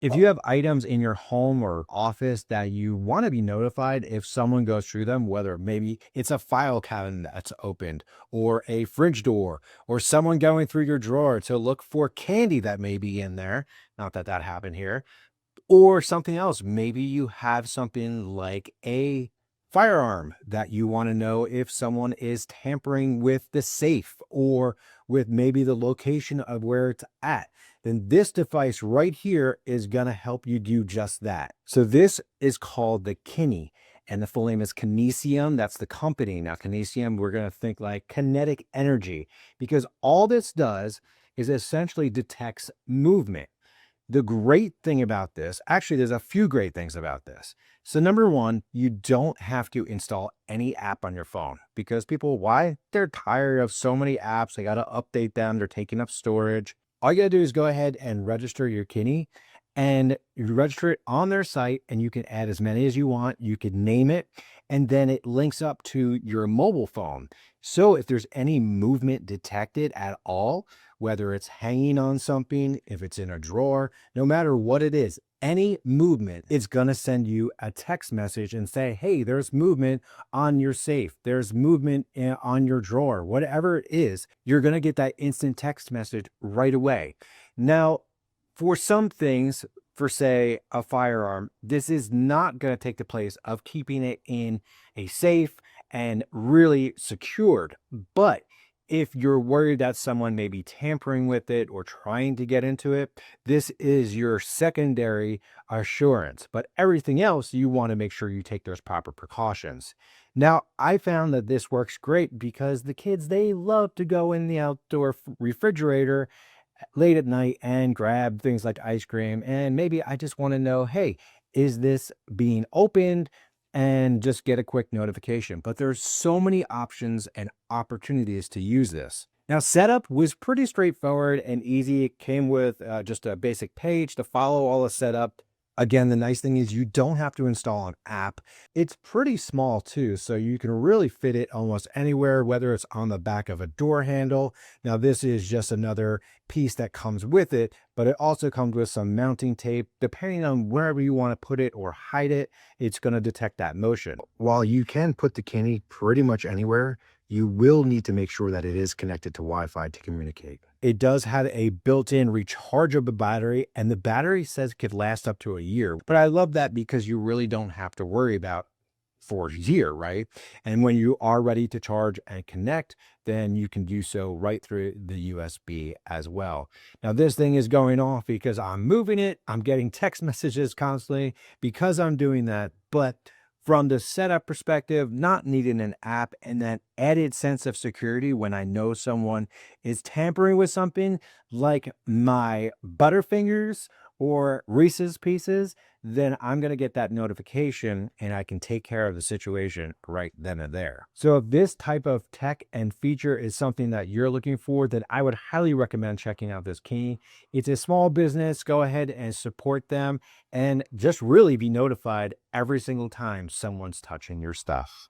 If you have items in your home or office that you want to be notified if someone goes through them, whether maybe it's a file cabinet that's opened or a fridge door or someone going through your drawer to look for candy that may be in there, not that that happened here, or something else. Maybe you have something like a firearm that you want to know if someone is tampering with the safe or with maybe the location of where it's at. Then this device right here is going to help you do just that. So this is called the Kini, and the full name is Kinisium. That's the company. Now, Kinisium, we're going to think like kinetic energy, because all this does is essentially detects movement. The great thing about this, actually, there's a few great things about this. So, number one, you don't have to install any app on your phone because people, why? They're tired of so many apps. They got to update them, they're taking up storage. All you got to do is go ahead and register your Kini, and you register it on their site, and you can add as many as you want. You can name it, and then it links up to your mobile phone. So, if there's any movement detected at all, whether it's hanging on something, if it's in a drawer, no matter what it is, any movement, it's going to send you a text message and say, hey, there's movement on your safe. There's movement on your drawer. Whatever it is, you're going to get that instant text message right away. Now, for some things, for say a firearm, this is not going to take the place of keeping it in a safe and really secured. But if you're worried that someone may be tampering with it or trying to get into it, this is your secondary assurance. But everything else, you want to make sure you take those proper precautions. Now, I found that this works great because the kids, they love to go in the outdoor refrigerator late at night and grab things like ice cream. And maybe I just want to know, hey, is this being opened? And just get a quick notification. But there's so many options and opportunities to use this. Now, setup was pretty straightforward and easy. It came with just a basic page to follow all the setup. Again, the nice thing is you don't have to install an app. It's pretty small too, so you can really fit it almost anywhere, whether it's on the back of a door handle. Now, this is just another piece that comes with it, but it also comes with some mounting tape. Depending on wherever you want to put it or hide it, it's going to detect that motion. While you can put the Kini pretty much anywhere, you will need to make sure that it is connected to Wi-Fi to communicate. It does have a built-in rechargeable battery, and the battery says it could last up to a year. But I love that because you really don't have to worry about for a year, right? And when you are ready to charge and connect, then you can do so right through the USB as well. Now, this thing is going off because I'm moving it. I'm getting text messages constantly because I'm doing that. But from the setup perspective, not needing an app and that added sense of security when I know someone is tampering with something like my Butterfingers or Reese's Pieces, then I'm going to get that notification and I can take care of the situation right then and there. So if this type of tech and feature is something that you're looking for, then I would highly recommend checking out this Kini. It's a small business. Go ahead and support them and just really be notified every single time someone's touching your stuff.